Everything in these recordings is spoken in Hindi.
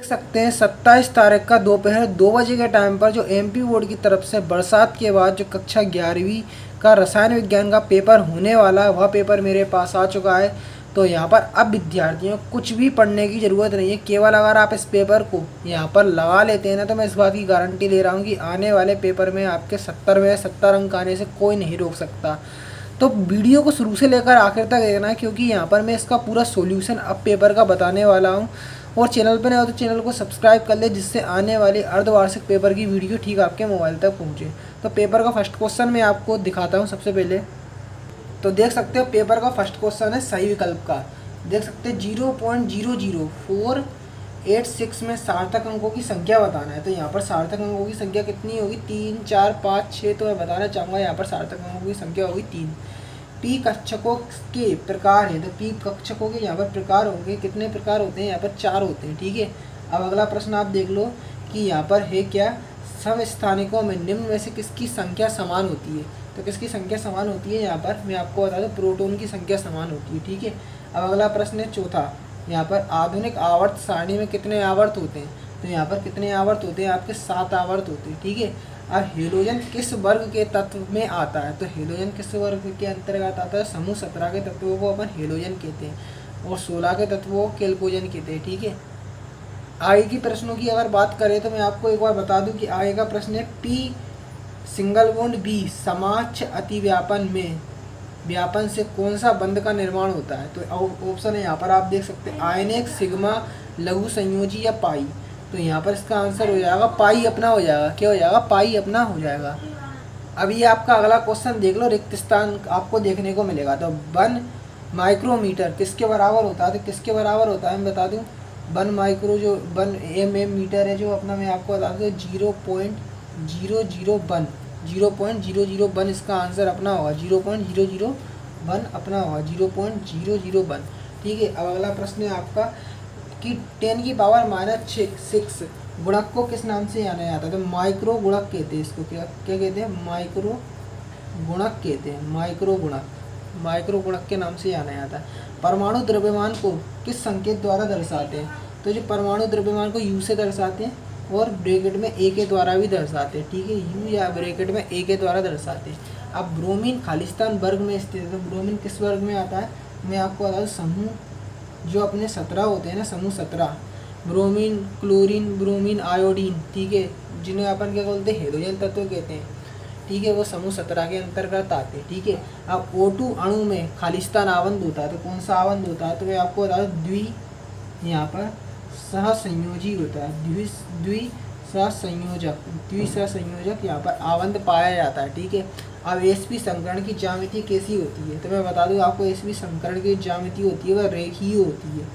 सकते हैं 27 तारीख का दोपहर 2 बजे के टाइम पर जो एमपी बोर्ड की तरफ से बरसात के बाद जो कक्षा 11वीं का रसायन विज्ञान का पेपर होने वाला है, वह पेपर मेरे पास आ चुका है। तो यहाँ पर अब विद्यार्थियों को कुछ भी पढ़ने की ज़रूरत नहीं है। केवल अगर आप इस पेपर को यहाँ पर लगा लेते हैं ना, तो मैं इस बात की गारंटी ले रहा हूँ कि आने वाले पेपर में आपके 70 में 70 अंक आने से कोई नहीं रोक सकता। तो वीडियो को शुरू से लेकर आखिर तक देखना है, क्योंकि यहाँ पर मैं इसका पूरा सॉल्यूशन अब पेपर का बताने वाला हूँ। और चैनल पर नए हो तो चैनल को सब्सक्राइब कर ले, जिससे आने वाली अर्धवार्षिक पेपर की वीडियो ठीक आपके मोबाइल तक पहुँचे। तो पेपर का फर्स्ट क्वेश्चन मैं आपको दिखाता हूँ सबसे पहले। तो देख सकते हो पेपर का फर्स्ट क्वेश्चन है सही विकल्प का। देख सकते हैं 0.00486 में सार्थक अंकों की संख्या बताना है। तो यहाँ पर सार्थक अंकों की संख्या कितनी होगी? 3, 4, 5, 6। तो मैं बताना चाहूँगा यहाँ पर सार्थक अंकों की संख्या होगी 3। पी कक्षकों के प्रकार है, तो पी कक्षकों के यहाँ पर प्रकार होंगे। कितने प्रकार होते हैं? यहाँ पर 4 होते हैं। ठीक है, अब अगला प्रश्न आप देख लो कि यहाँ पर है क्या, समस्थानिकों में निम्न में से किसकी संख्या समान होती है? तो किसकी संख्या समान होती है? यहाँ पर मैं आपको बता दूँ, प्रोटॉन की संख्या समान होती है। ठीक है, अब अगला प्रश्न है चौथा। यहाँ पर आधुनिक आवर्त सारणी में कितने आवर्त होते हैं? तो यहाँ पर कितने आवर्त होते हैं? आपके 7 आवर्त होते हैं। ठीक है, अब हेलोजन किस वर्ग के तत्व में आता है? तो हेलोजन किस वर्ग के अंतर्गत आता है? समूह 17 के तत्वों को अपन हेलोजन कहते हैं और 16 के तत्वों को केल्कोजन कहते हैं। ठीक है, आगे की प्रश्नों की अगर बात करें तो मैं आपको एक बार बता दूं कि आगे का प्रश्न है पी सिंगल बॉन्ड बी समाक्ष अतिव्यापन में व्यापन से कौन सा बंध का निर्माण होता है? तो ऑप्शन है यहाँ पर आप देख सकते हैं आयनिक, सिग्मा, लघु संयोजी या पाई। तो यहाँ पर इसका आंसर हो जाएगा पाई अपना हो जाएगा। क्या हो जाएगा? पाई अपना हो जाएगा। अब ये आपका अगला क्वेश्चन देख लो, रिक्त स्थान आपको देखने को मिलेगा। तो 1 माइक्रोमीटर किसके बराबर होता है? तो किसके बराबर होता है मैं बता दूँ, 1 माइक्रो जो 1 mm मीटर है जो अपना, मैं आपको बता दूँ 0.001 इसका आंसर अपना होगा। 0.001 अपना होगा, 0.001। ठीक है, अब अगला प्रश्न है आपका कि 10 की पावर -6 गुणक को किस नाम से जाना जाता है? तो माइक्रो गुणक कहते हैं इसको। क्या क्या कहते हैं? माइक्रो गुणक कहते हैं। माइक्रो गुणक के नाम से जाना जाता है। परमाणु द्रव्यमान को किस संकेत द्वारा दर्शाते हैं? तो जो परमाणु द्रव्यमान को यू से दर्शाते हैं और ब्रैकेट में ए के द्वारा भी दर्शाते हैं। ठीक है, यू या ब्रैकेट में ए के द्वारा दर्शाते हैं। अब ब्रोमीन खालिस्तान वर्ग में स्थित है। तो ब्रोमीन किस वर्ग में आता है? मैं आपको बता दूँ समूह जो अपने 17 होते हैं ना, समूह 17, ब्रोमीन, क्लोरीन, ब्रोमीन, आयोडीन। ठीक है, जिन्हें अपन क्या बोलते हैं? हेलोजन तत्व कहते हैं। ठीक है, वो समूह 17 के अंतर्गत आते हैं। ठीक है, अब O2 अणु में खालिस्तान आवंत होता है। तो कौन सा आवंत होता है? तो मैं आपको बता दूँ यहाँ पर सहसंयोजी होता है। द्विसहसंयोजक यहाँ पर आवंत पाया जाता है। ठीक है, अब sp संकरण की ज्यामिति कैसी होती है? तो मैं बता दूँ आपको sp संकरण की ज्यामिति होती है वह रेखीय होती है।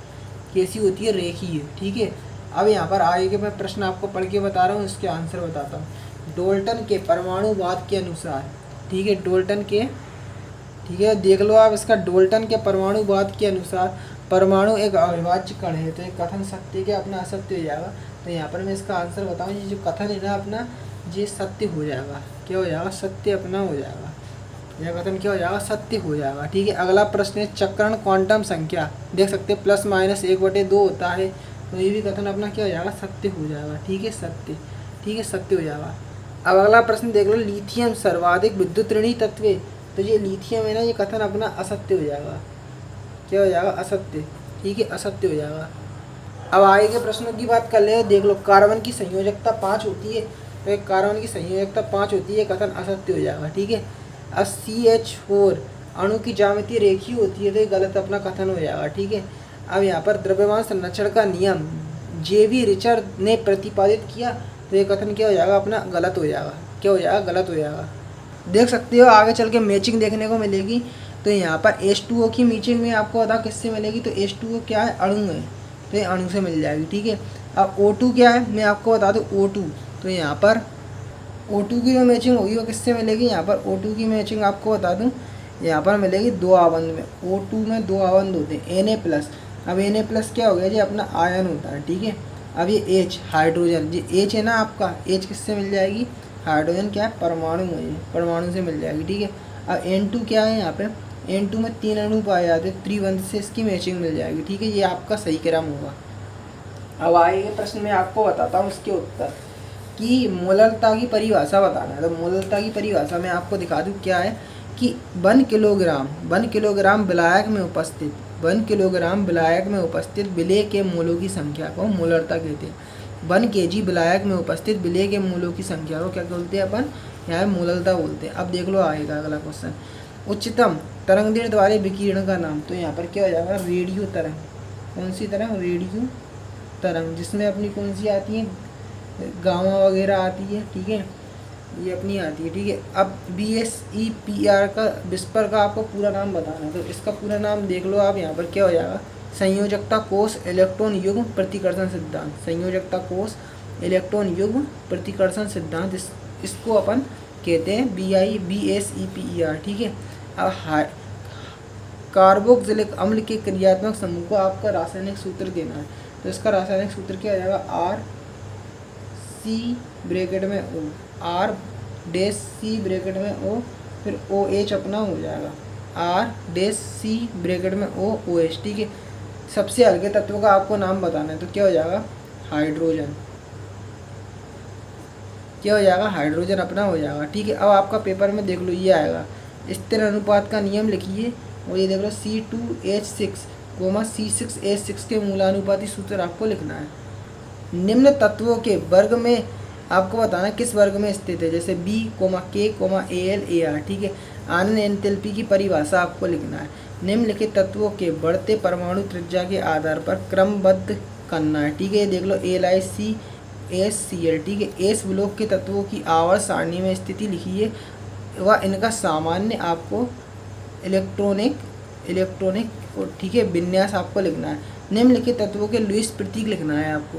कैसी होती है? रेखीय। ठीक है, अब यहाँ पर आगे के मैं प्रश्न आपको पढ़ के बता रहा हूँ, इसके आंसर बताता हूँ। डोल्टन के परमाणुवाद के अनुसार, ठीक है, डोल्टन के, ठीक है देख लो आप इसका, डोल्टन के परमाणुवाद के अनुसार परमाणु एक अविभाज्य कण है। तो ये कथन सत्य क्या अपना असत्य हो जाएगा? तो यहाँ पर मैं इसका आंसर बताऊँ, ये जो कथन है ना अपना, ये सत्य हो जाएगा। क्या हो जाएगा? सत्य अपना हो जाएगा। यह कथन क्या हो जाएगा? सत्य हो जाएगा। ठीक है, अगला प्रश्न है चक्रण क्वांटम संख्या। देख सकते हैं ±1/2 होता है। तो ये भी कथन अपना क्या हो जाएगा? सत्य हो जाएगा। ठीक है, सत्य। ठीक है, सत्य हो जाएगा। अब अगला प्रश्न देख लो, लिथियम सर्वाधिक विद्युत ऋणी तत्व है। तो ये लिथियम है ना, ये कथन अपना असत्य हो जाएगा। क्या हो जाएगा? असत्य। ठीक है, असत्य हो जाएगा। अब आगे के प्रश्नों की बात कर ले। देख लो, कार्बन की संयोजकता 5 होती है। तो एक कार्बन की संयोजकता 5 होती है, कथन असत्य हो जाएगा। ठीक है, अब CH4 अणु की ज्यामिति रेखीय होती है। तो ये गलत अपना कथन हो जाएगा। ठीक है, अब यहाँ पर द्रव्यमान संरक्षण का नियम JV रिचर्ड ने प्रतिपादित किया। तो ये कथन क्या हो जाएगा? अपना गलत हो जाएगा। क्या हो जाएगा? गलत हो जाएगा। देख सकते हो आगे चल के मैचिंग देखने को मिलेगी। तो यहाँ पर H2O की मैचिंग में आपको बता किससे मिलेगी? तो H2O क्या है? अणु है। तो ये अणु से मिल जाएगी। ठीक है, अब O2 क्या है? मैं आपको बता दूँ O2। तो यहाँ पर O2 की जो मैचिंग होगी वो किससे मिलेगी? यहाँ पर O2 की मैचिंग आपको बता दूँ यहाँ पर मिलेगी 2 आबंध में। O2 में 2 आबंध होते हैं, Na+। अब Na+ क्या हो गया जी? अपना आयन होता है। ठीक है, अब ये H हाइड्रोजन, जी H है ना आपका, H किससे मिल जाएगी? हाइड्रोजन क्या है? परमाणु है, परमाणु से मिल जाएगी। ठीक है, अब N2 क्या है? यहाँ पे N2 में 3 अणु पाए जाते हैं, त्रिबंध से इसकी मैचिंग मिल जाएगी। ठीक है, ये आपका सही क्रम होगा। अब आगे के प्रश्न में आपको बताता हूँ इसके उत्तर कि मोलरता की परिभाषा बताना है। तो मोलरता की परिभाषा में आपको दिखा दूँ क्या है कि 1 किलोग्राम विलायक में उपस्थित 1 किलोग्राम विलायक में उपस्थित विलेय के मोलों की संख्या को मोलरता कहते हैं। 1 kg विलायक में उपस्थित विलेय के मोलों की संख्या को क्या बोलते हैं अपन, यहाँ मोलरता बोलते हैं। अब देख लो आएगा अगला क्वेश्चन, उच्चतम तरंगदैर्घ्य द्वारा विकिरण का नाम। तो यहाँ पर क्या हो जाएगा, रेडियो तरंग। कौन सी तरंग, रेडियो तरंग, जिसमें अपनी कौन सी आती है, गामा वगैरह आती है, ठीक है, ये अपनी आती है, ठीक है। अब BSEPR का विस्पर का आपको पूरा नाम बताना है। तो इसका पूरा नाम देख लो आप, यहाँ पर क्या हो जाएगा, संयोजकता कोष इलेक्ट्रॉन युग्म प्रतिकर्षण सिद्धांत। संयोजकता कोष इलेक्ट्रॉन युग्म प्रतिकर्षण सिद्धांत, इसको अपन कहते हैं BSEPR, ठीक है। अब कार्बोक्सिलिक अम्ल के क्रियात्मक समूह को आपका रासायनिक सूत्र देना है। तो इसका रासायनिक सूत्र क्या हो जाएगा, RC ब्रैकेट में O, R-C ब्रैकेट में O, फिर OH अपना हो जाएगा, R-C ब्रैकेट में OH, ठीक है। सबसे हल्के तत्व का आपको नाम बताना है। तो क्या हो जाएगा, हाइड्रोजन। क्या हो जाएगा, हाइड्रोजन अपना हो जाएगा, ठीक है। अब आपका पेपर में देख लो ये आएगा, स्थिर अनुपात का नियम लिखिए और ये देख लो C2H6, C6H6 के मूलानुपाती सूत्र आपको लिखना है। निम्न तत्वों के वर्ग में आपको बताना किस वर्ग में स्थित है, जैसे B, K, Al, Ar, ठीक है। आनंद एंथैल्पी की परिभाषा आपको लिखना है। निम्नलिखित तत्वों के बढ़ते परमाणु त्रिज्या के आधार पर क्रमबद्ध करना है, ठीक है। ये देख लो LiClCl, ठीक है। एस ब्लॉक के तत्वों की आवर्त सारणी में स्थिति लिखिए व इनका सामान्य आपको इलेक्ट्रॉनिक, ठीक है, विन्यास आपको लिखना है। निम्नलिखित तत्वों के लुईस प्रतीक लिखना है आपको।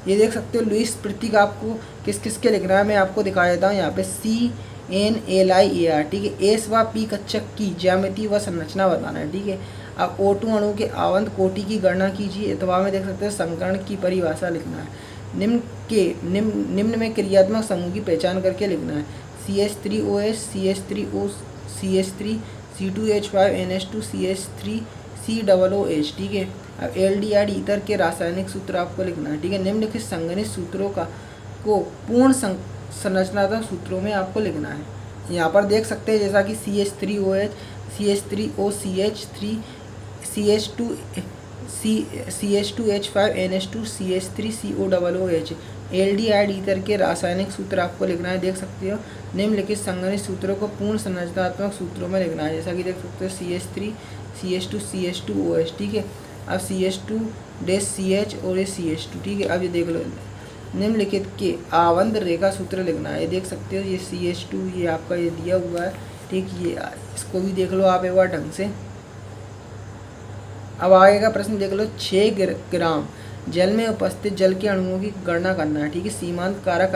ये देख सकते हो लुईस प्रतीक आपको किस किस के लिखना है, मैं आपको दिखा देता हूँ। यहाँ पे CNLiAr, ठीक है। एस व पी कक्षक की ज्यामिति व संरचना बताना है, ठीक है। अब O2 अणु के आवंत कोटि की गणना कीजिए, अथवा में देख सकते हो संकरण की परिभाषा लिखना है। निम्न में क्रियात्मक समूह की पहचान करके लिखना है। CH3OH, CH3O, CH3, C2H5NH2, CH3, COOH, ठीक है। अब LDR ईथर के रासायनिक सूत्र आपको लिखना है, ठीक है। निम्नलिखित संगणित सूत्रों को पूर्ण संरचनात्मक सूत्रों में आपको लिखना है। यहाँ पर देख सकते हैं जैसा कि CH3OH, CH3OCH3, CH2H5NH2, CH3, COOH। LDR ether के रासायनिक सूत्र आपको लिखना है, देख सकते हो। निम्नलिखित संगणित सूत्रों को पूर्ण संरचनात्मक सूत्रों में लिखना है, जैसा कि देख सकते हो CH3, CH2, CH2OH, ठीक है। अब CH2-CH और ये CH2, ठीक है। अब ये देख लो निम्नलिखित के आवंत रेखा सूत्र लिखना है, ये देख सकते हो। ये CH2 ये आपका ये दिया हुआ है, ठीक। ये इसको भी देख लो आप एक बार ढंग से। अब आगे का प्रश्न देख लो, 6 ग्राम जल में उपस्थित जल के अणुओं की गणना करना है, ठीक है। सीमांत कारक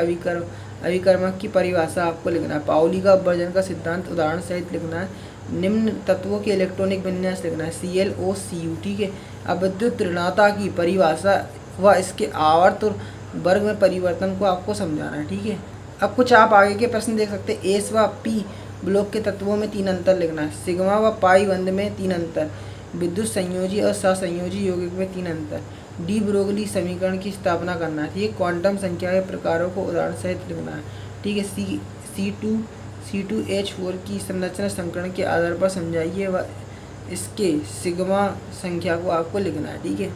अभिकर्मक की परिभाषा आपको लिखना है। पाउली का अपवर्जन का सिद्धांत उदाहरण सहित लिखना है। निम्न तत्वों के इलेक्ट्रॉनिक विन्यास लिखना है, ClOCu, ठीक है। अब विद्युत ऋणात्मकता की परिभाषा व इसके आवर्त और वर्ग में परिवर्तन को आपको समझाना है, ठीक है। अब कुछ आप आगे के प्रश्न देख सकते हैं। एस व पी ब्लॉक के तत्वों में 3 अंतर लिखना है। सिग्मा व पाई बंध में 3 अंतर। विद्युत संयोजी और सहसंयोजी यौगिक में 3 अंतर। डी ब्रोगली समीकरण की स्थापना करना है, ठीक है। क्वांटम संख्या के प्रकारों को उदाहरण सहित लिखना है, ठीक है। C2H4 की संरचना संकरण के आधार पर समझाइए व इसके सिग्मा संख्या को आपको लिखना है, ठीक है।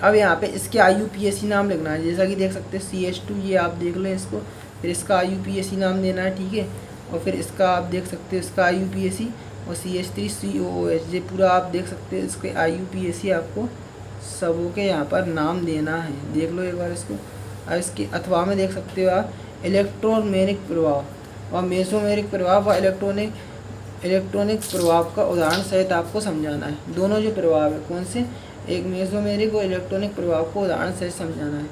अब यहाँ पे इसके IUPAC नाम लिखना है, जैसा कि देख सकते हैं CH2 ये आप देख लो इसको, फिर इसका IUPAC नाम देना है, ठीक है। और फिर इसका आप देख सकते हो इसका IUPAC और CH3 COOH ये पूरा आप देख सकते हैं। इसके IUPAC आपको सबों के यहाँ पर नाम देना है, देख लो एक बार इसको। अब इसके अथवा में देख सकते हो आप इलेक्ट्रोमैग्नेटिक प्रभाव और मेसोमेरिक प्रभाव व इलेक्ट्रॉनिक प्रभाव का उदाहरण सहित आपको समझाना है। दोनों जो प्रभाव है कौन से, एक मेसोमेरिक और इलेक्ट्रॉनिक प्रभाव को उदाहरण सहित समझाना है।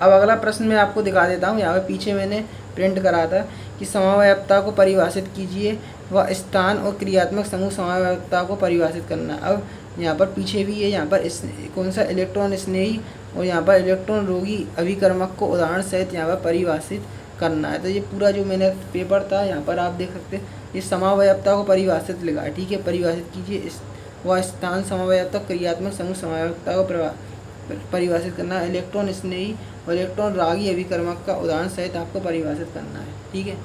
अब अगला प्रश्न मैं आपको दिखा देता हूँ, यहाँ पे पीछे मैंने प्रिंट करा था कि समवायवता को परिभाषित कीजिए व स्थान और क्रियात्मक समूह समवायवता को परिभाषित करना। अब यहाँ पर पीछे भी है, यहाँ पर कौन सा इलेक्ट्रॉन स्नेही और यहाँ पर इलेक्ट्रॉन रोगी अभिकर्मक को उदाहरण सहित यहाँ पर परिभाषित करना है। तो ये पूरा जो मैंने पेपर था यहाँ पर आप देख सकते हैं इस समावयवता को परिभाषित लिखा है, ठीक है। परिभाषित कीजिए। इस वह स्थान समावयवता क्रियात्मक समूह समावयवता को परिभाषित करना है। इलेक्ट्रॉन स्नेही और इलेक्ट्रॉन रागी अभिकर्मक का उदाहरण सहित आपको परिभाषित करना है, ठीक है।